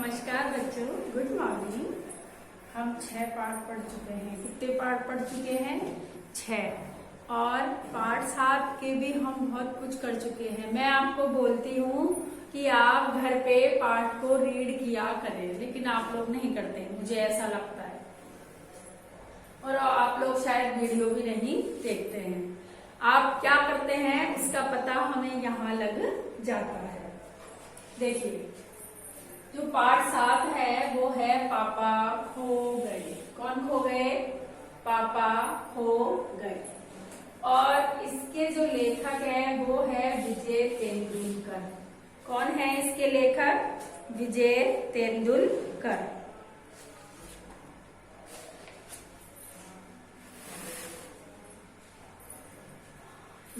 नमस्कार बच्चों, good morning. हम 6 पाठ पढ़ चुके हैं। कितने पाठ पढ़ चुके हैं? 6। और पाठ 7 के भी हम बहुत कुछ कर चुके हैं। मैं आपको बोलती हूँ कि आप घर पे पाठ को रीड किया करें, लेकिन आप लोग नहीं करते, मुझे ऐसा लगता है। और आप लोग शायद वीडियो भी नहीं देखते हैं। आप क्या करते हैं इसका पता हमें यहाँ लग जाता है। देखिए, जो पाठ 7 है वो है पापा खो गए। कौन खो गए? पापा खो गए। और इसके जो लेखक है वो है विजय तेंदुलकर। कौन है इसके लेखक? विजय तेंदुलकर।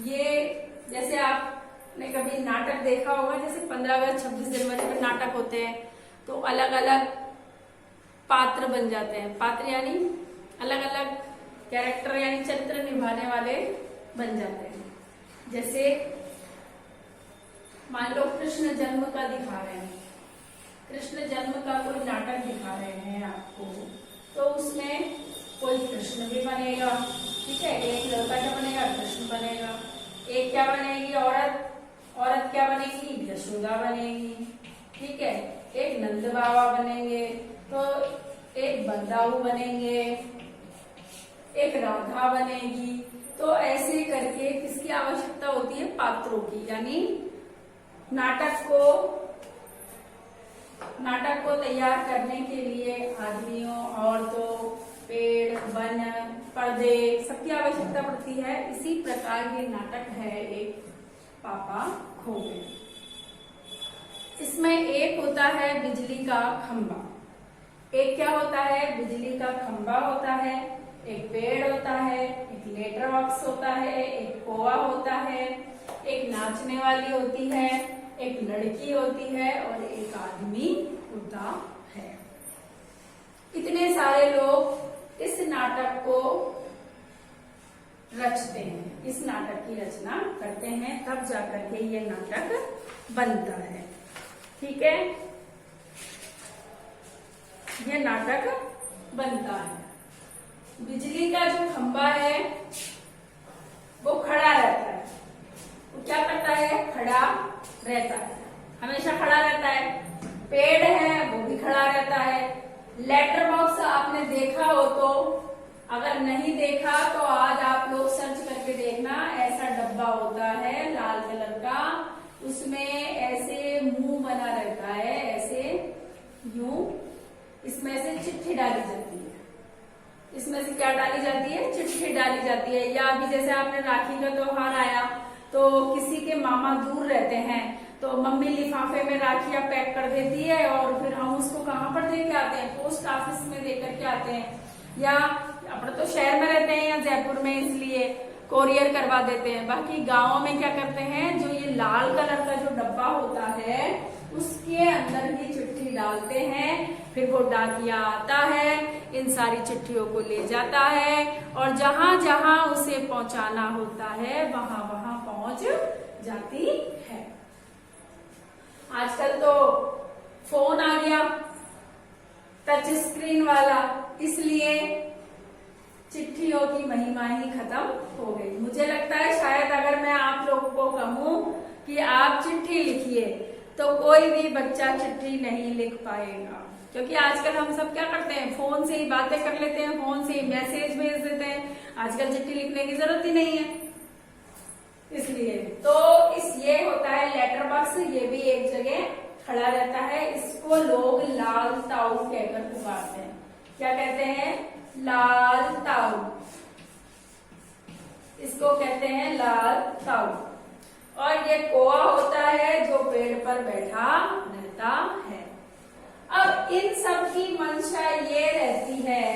ये जैसे आपने कभी नाटक देखा होगा, जैसे 15 अगस्त 26 जनवरी में नाटक होते हैं तो अलग अलग पात्र बन जाते हैं। पात्र यानी अलग अलग कैरेक्टर यानी चरित्र निभाने वाले बन जाते हैं। जैसे मान लो कृष्ण जन्म का दिखा रहे हैं, कृष्ण जन्म का कोई नाटक दिखा रहे हैं आपको, तो उसमें कोई कृष्ण भी बनेगा, ठीक है। एक लड़का क्या बनेगा? कृष्ण बनेगा। एक क्या बनेगी? औरत। औरत क्या बनेगी? यशोदा बनेगी, ठीक है। एक नंद बाबा बनेंगे, तो एक बलदाऊ बनेंगे, एक राधा बनेगी। तो ऐसे करके किसकी आवश्यकता होती है? पात्रों की। यानी नाटक को तैयार करने के लिए आदमियों, औरतों, पेड़, वन, पर्दे सबकी आवश्यकता पड़ती है। इसी प्रकार ये नाटक है एक पापा खो गए। इसमें एक होता है बिजली का खंभा। एक क्या होता है? बिजली का खंभा होता है, एक पेड़ होता है, एक लेटर बॉक्स होता है, एक कोआ होता है, एक नाचने वाली होती है, एक लड़की होती है और एक आदमी होता है। इतने सारे लोग इस नाटक को रचते हैं, इस नाटक की रचना करते हैं, तब जाकर के ये नाटक बनता है, ठीक है। ये नाटक बनता है। बिजली का जो खंभा है वो खड़ा रहता है। वो क्या करता है? खड़ा रहता है, हमेशा खड़ा रहता है। पेड़ है वो भी खड़ा रहता है। लेटर बॉक्स आपने देखा हो तो, अगर नहीं देखा तो आज आप लोग सर्च करके देखना। ऐसा डब्बा होता है लाल कलर का, उसमें ऐसे मुंह बना रहता है, ऐसे यूं। इसमें से चिट्ठी डाली जाती है। इसमें से क्या डाली जाती है? चिट्ठी डाली जाती है। या अभी जैसे आपने राखी का त्योहार आया तो किसी के मामा दूर रहते हैं तो मम्मी लिफाफे में राखियां पैक कर देती है और फिर हम उसको कहाँ पर दे के आते हैं? पोस्ट ऑफिस में दे करके आते हैं। या अपने तो शहर में रहते हैं या जयपुर में, इसलिए कोरियर करवा देते हैं। बाकी गाँव में क्या करते हैं? जो ये लाल कलर का जो डब्बा होता है उसके अंदर ही चिट्ठी डालते हैं। फिर वो डाकिया आता है, इन सारी चिट्ठियों को ले जाता है और जहां जहां उसे पहुंचाना होता है वहां वहां पहुंच जाती है। आजकल तो फोन आ गया टच स्क्रीन वाला, इसलिए चिट्ठियों की महिमा ही खत्म हो गई। मुझे लगता है शायद अगर मैं आप लोगों को कहूं कि आप चिट्ठी लिखिए तो कोई भी बच्चा चिट्ठी नहीं लिख पाएगा, क्योंकि आजकल हम सब क्या करते हैं? फोन से ही बातें कर लेते हैं, फोन से ही मैसेज भेज देते हैं। आजकल चिट्ठी लिखने की जरूरत ही नहीं है। इसलिए तो ये होता है लेटर बॉक्स, ये भी एक जगह खड़ा रहता है। इसको लोग लाल ताऊ कहकर पुकारते हैं। क्या कहते हैं? लाल ताऊ। इसको कहते हैं लाल ताऊ। और ये कोआ होता है जो पेड़ पर बैठा रहता है। अब इन सब की मंशा ये रहती है,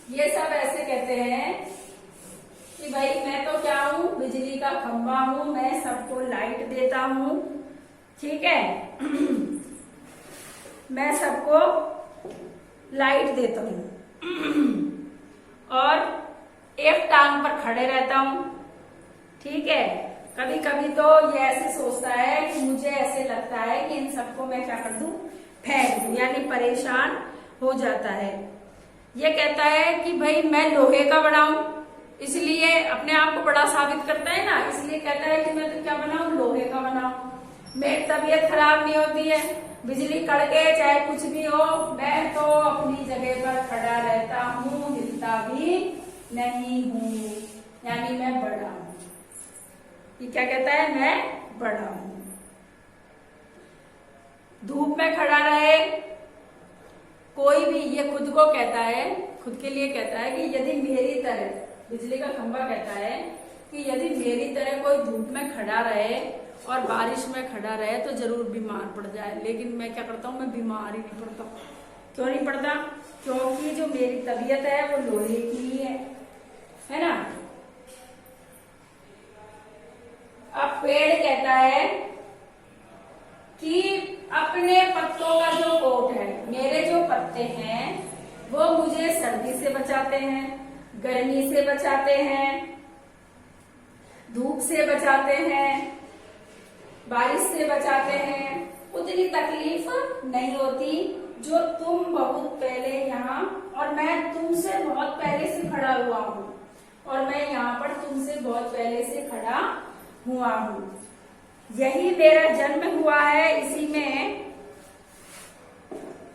ये सब ऐसे कहते हैं कि भाई मैं तो क्या हूं? बिजली का खंभा हूं, मैं सबको लाइट देता हूं, ठीक है। मैं सबको लाइट देता हूं और एक टांग पर खड़े रहता हूं, ठीक है। कभी कभी तो ये ऐसे सोचता है कि मुझे ऐसे लगता है कि इन सबको मैं क्या कर दूं, फेंक दूं, यानी परेशान हो जाता है। ये कहता है कि भाई मैं लोहे का बनाऊं, इसलिए अपने आप को बड़ा साबित करता है ना, इसलिए कहता है कि मैं तो क्या बनाऊं, लोहे का बनाऊं। मेरी तबीयत खराब नहीं होती है, बिजली कड़के चाहे कुछ भी हो, मैं तो अपनी जगह पर खड़ा रहता हूँ, हिलता भी नहीं हूँ, यानी मैं बड़ा हूं। ये क्या कहता है, मैं बड़ा हूं। धूप में खड़ा रहे कोई भी, ये खुद को कहता है, खुद के लिए कहता है कि यदि मेरी तरह, बिजली का खंभा कहता है कि यदि मेरी तरह कोई धूप में खड़ा रहे और बारिश में खड़ा रहे तो जरूर बीमार पड़ जाए, लेकिन मैं क्या करता हूं, मैं बीमार ही नहीं पड़ता। क्यों नहीं पड़ता, क्योंकि जो मेरी तबीयत है वो लोहे की ही है ना। अब पेड़ कहता है कि अपने पत्तों का जो कोट है, मेरे जो पत्ते हैं वो मुझे सर्दी से बचाते हैं, गर्मी से बचाते हैं, धूप से बचाते हैं, बारिश से बचाते हैं। उतनी तकलीफ नहीं होती जो तुम बहुत पहले यहाँ, और मैं तुमसे बहुत पहले से खड़ा हुआ हूँ, और मैं यहाँ पर तुमसे बहुत पहले से खड़ा हुआ हूँ। यही मेरा जन्म हुआ है, इसी में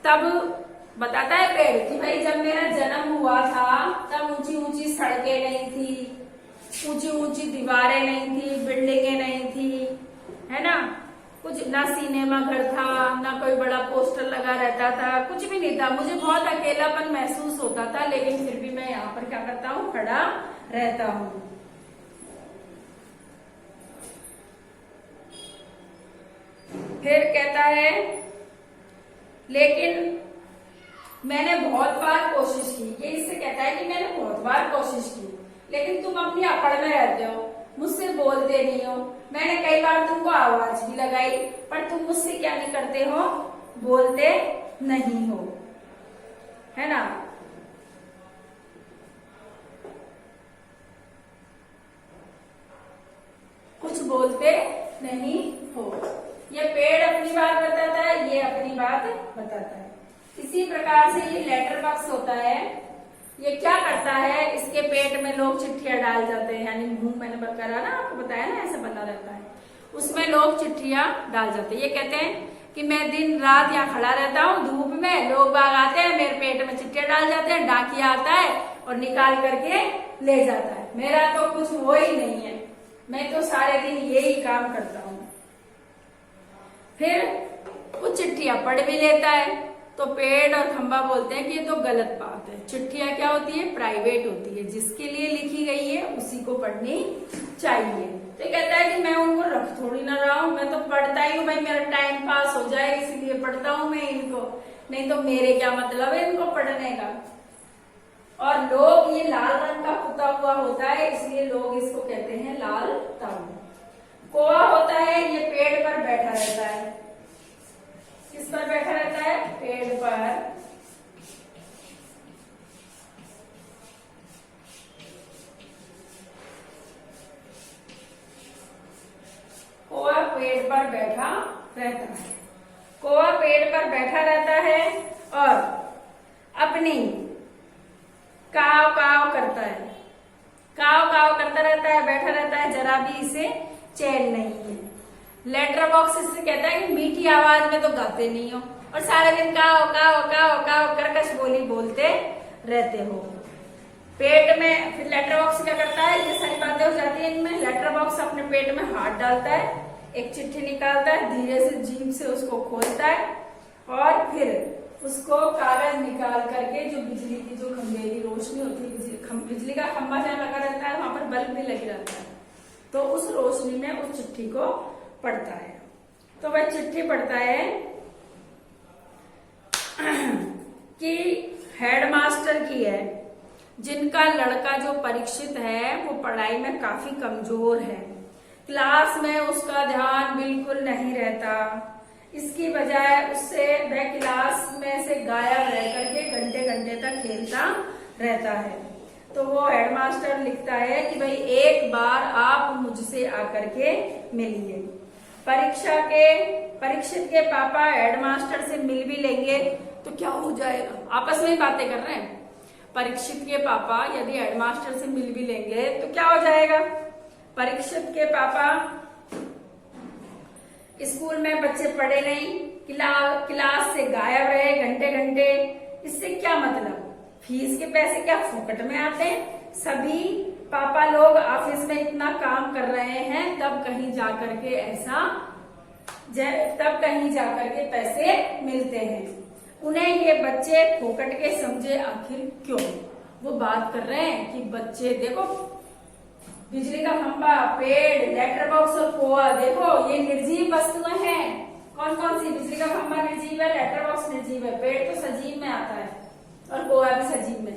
तब बताता है पेड़ कि भाई जब मेरा जन्म हुआ था तब ऊंची ऊंची सड़कें नहीं थी, ऊंची ऊंची दीवारें नहीं थी, बिल्डिंगें नहीं थी, है ना, कुछ ना सिनेमा घर था, ना कोई बड़ा पोस्टर लगा रहता था, कुछ भी नहीं था। मुझे बहुत अकेलापन महसूस होता था, लेकिन फिर भी मैं यहाँ पर क्या करता हूँ, खड़ा रहता हूँ। फिर कहता है लेकिन मैंने बहुत बार कोशिश की, ये इससे कहता है कि मैंने बहुत बार कोशिश की, लेकिन तुम अपनी अकड़ में रहते हो, मुझसे बोलते नहीं हो। मैंने कई बार तुमको आवाज भी लगाई, पर तुम मुझसे क्या नहीं करते हो, बोलते नहीं हो, है ना। कुछ बोलते नहीं हो। ये पेड़ अपनी बात बताता है, ये अपनी बात बताता है। इसी प्रकार से ये लेटर बॉक्स होता है, ये क्या करता है, इसके पेट में लोग चिट्ठियां डाल जाते हैं, यानी मुंह मैंने करा ना, आपको बताया ना, ऐसा बना रहता है, उसमें लोग चिट्ठियां डाल जाते हैं। ये कहते हैं कि मैं दिन रात यहाँ खड़ा रहता हूँ धूप में, लोग बाग आते हैं, मेरे पेट में चिट्ठियां डाल जाते हैं, डाकिया आता है और निकाल करके ले जाता है। मेरा तो कुछ वो ही नहीं है, मैं तो सारे दिन यही काम करता हूँ। फिर कुछ चिट्ठियां पढ़ भी लेता है, तो पेड़ और खंबा बोलते हैं कि ये तो गलत बात है। चिट्ठियां क्या होती है, प्राइवेट होती है, जिसके लिए लिखी गई है उसी को पढ़नी चाहिए। तो कहता है कि मैं उनको रख थोड़ी ना रहा हूं, मैं तो पढ़ता ही हूँ, भाई मेरा टाइम पास हो जाए इसलिए पढ़ता हूँ मैं इनको, नहीं तो मेरे क्या मतलब है इनको पढ़ने का। और लोग, ये लाल रंग का पुता हुआ होता है, इसलिए लोग इसको कहते हैं लाल ताऊ। कौवा होता है, ये पेड़ पर बैठा रहता है। किस पर बैठा रहता है, पेड़ पर। कौवा पेड़ पर बैठा रहता है। कौवा पेड़ पर बैठा रहता है और अपनी काव काव करता है, काव काव करता रहता है, बैठा रहता है, जरा भी इसे चैन नहीं है। लेटर बॉक्स इससे कहता है कि मीठी आवाज में तो गाते नहीं हो और सारे दिन काव काव काव काव कर्कश बोली बोलते रहते हो। पेट में फिर लेटर बॉक्स क्या करता है, ये सारी बातें हो जाती है इनमें। लेटर बॉक्स अपने पेट में हाथ डालता है, एक चिट्ठी निकालता है, धीरे से जीभ से उसको खोलता है और फिर उसको कागज निकाल करके, जो बिजली की जो खंभे की रोशनी होती है, बिजली का खंभा जहाँ लगा रहता है वहां पर बल्ब भी लगे रहता है, तो उस रोशनी में उस चिट्ठी को पढ़ता है। तो वह चिट्ठी पढ़ता है कि हेडमास्टर की है, जिनका लड़का जो परीक्षित है वो पढ़ाई में काफी कमजोर है, क्लास में उसका ध्यान बिल्कुल नहीं रहता, इसकी बजाय उससे वह क्लास में से गायब रह करके घंटे घंटे तक खेलता रहता है। तो वो हेडमास्टर लिखता है कि भाई एक बार आप मुझसे आकर के मिलिए। परीक्षित के पापा हेडमास्टर से मिल भी लेंगे तो क्या हो जाएगा, आपस में ही बातें कर रहे हैं। परीक्षित के पापा यदि हेडमास्टर से मिल भी लेंगे तो क्या हो जाएगा। परीक्षित के पापा स्कूल में बच्चे पढ़े नहीं, क्लास से गायब रहे घंटे घंटे, इससे क्या मतलब। फीस के पैसे क्या फुकट में आते हैं। सभी पापा लोग ऑफिस में इतना काम कर रहे हैं तब कहीं जाकर के पैसे मिलते हैं। उन्हें ये बच्चे फोकट के समझे आखिर क्यों। वो बात कर रहे हैं कि बच्चे देखो, बिजली का खंभा, पेड़, लेटर बॉक्स और कोआ, देखो ये निर्जीव वस्तुएं हैं। कौन कौन सी। बिजली का खंभा निर्जीव है, लेटर बॉक्स निर्जीव है, पेड़ तो सजीव में आता है और कोआ भी सजीव में।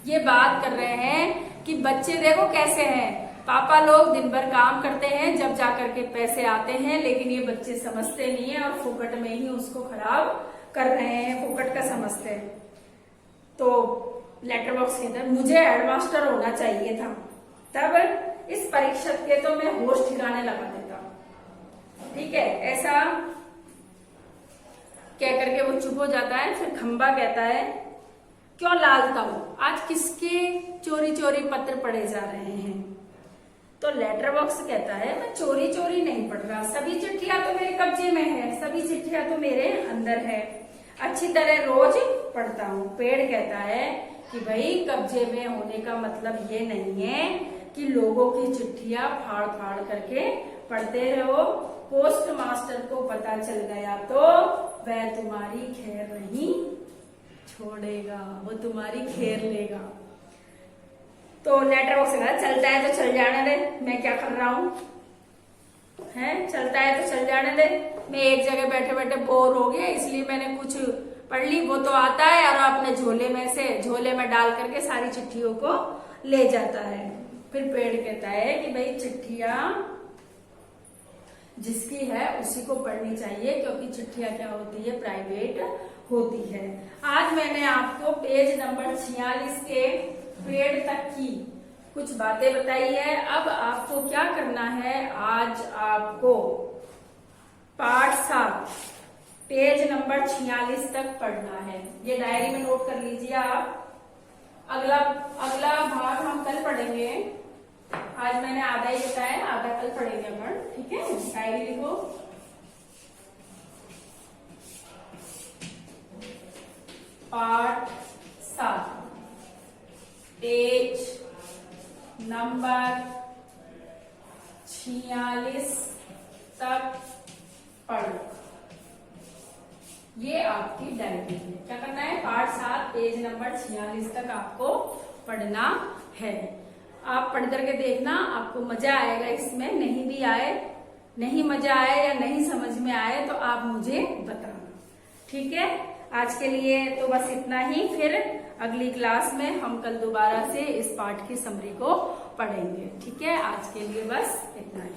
ये बात कर रहे हैं कि बच्चे देखो कैसे हैं। पापा लोग दिन भर काम करते हैं, जब जाकर के पैसे आते हैं, लेकिन ये बच्चे समझते नहीं है और फोकट में ही उसको खराब कर रहे हैं, फोकट का समझते हैं। तो लेटर बॉक्स के अंदर मुझे हेडमास्टर होना चाहिए था, तब इस परीक्षक के तो मैं होश ठिकाने लगा देता। ठीक है, ऐसा कह करके वो चुप हो जाता है। फिर खंबा कहता है, क्यों लालता हो, आज किसके चोरी चोरी पत्र पढ़े जा रहे हैं। तो लेटर बॉक्स कहता है, मैं चोरी चोरी नहीं पढ़ रहा, सभी चिट्ठियां तो मेरे कब्जे में है, सभी चिट्ठियां तो मेरे अंदर है, अच्छी तरह रोज पढ़ता हूँ। पेड़ कहता है कि भाई कब्जे में होने का मतलब ये नहीं है कि लोगों की चिट्ठियां फाड़ फाड़ करके पढ़ते रहो। पोस्ट मास्टर को पता चल गया तो वह तुम्हारी खैर नहीं छोड़ेगा, वो तुम्हारी खैर लेगा। तो लेटर बॉक्स कहा, चलता है तो चल जाने दे, मैं क्या कर रहा हूँ, है चलता है तो चल जाने दे। मैं एक जगह बैठे बैठे बोर हो गया, इसलिए मैंने कुछ पढ़ ली, वो तो आता है और अपने झोले में डाल करके सारी चिट्ठियों को ले जाता है। फिर पेड़ कहता है कि भाई चिट्ठियां जिसकी है उसी को पढ़नी चाहिए, क्योंकि चिट्ठियां क्या होती है, प्राइवेट होती है। आज मैंने आपको पेज नंबर 46 के पेड़ तक की कुछ बातें बताई है। अब आपको क्या करना है, आज आपको पाठ 7 पेज नंबर 46 तक पढ़ना है। ये डायरी में नोट कर लीजिए आप। अगला भाग हम कल पढ़ेंगे। आज मैंने आधा ही बताया, आधा कल पढ़ेंगे अपन। ठीक है, डायरी लिखो। पाठ 7 पेज नंबर 46 तक पढ़ो। ये आपकी डायरी है। क्या करना है, पाठ 7 पेज नंबर 46 तक आपको पढ़ना है। आप पढ़ करके देखना, आपको मजा आएगा इसमें। नहीं मजा आए या नहीं समझ में आए तो आप मुझे बताना। ठीक है, आज के लिए तो बस इतना ही। फिर अगली क्लास में हम कल दोबारा से इस पाठ की समरी को पढ़ेंगे। ठीक है, आज के लिए बस इतना ही।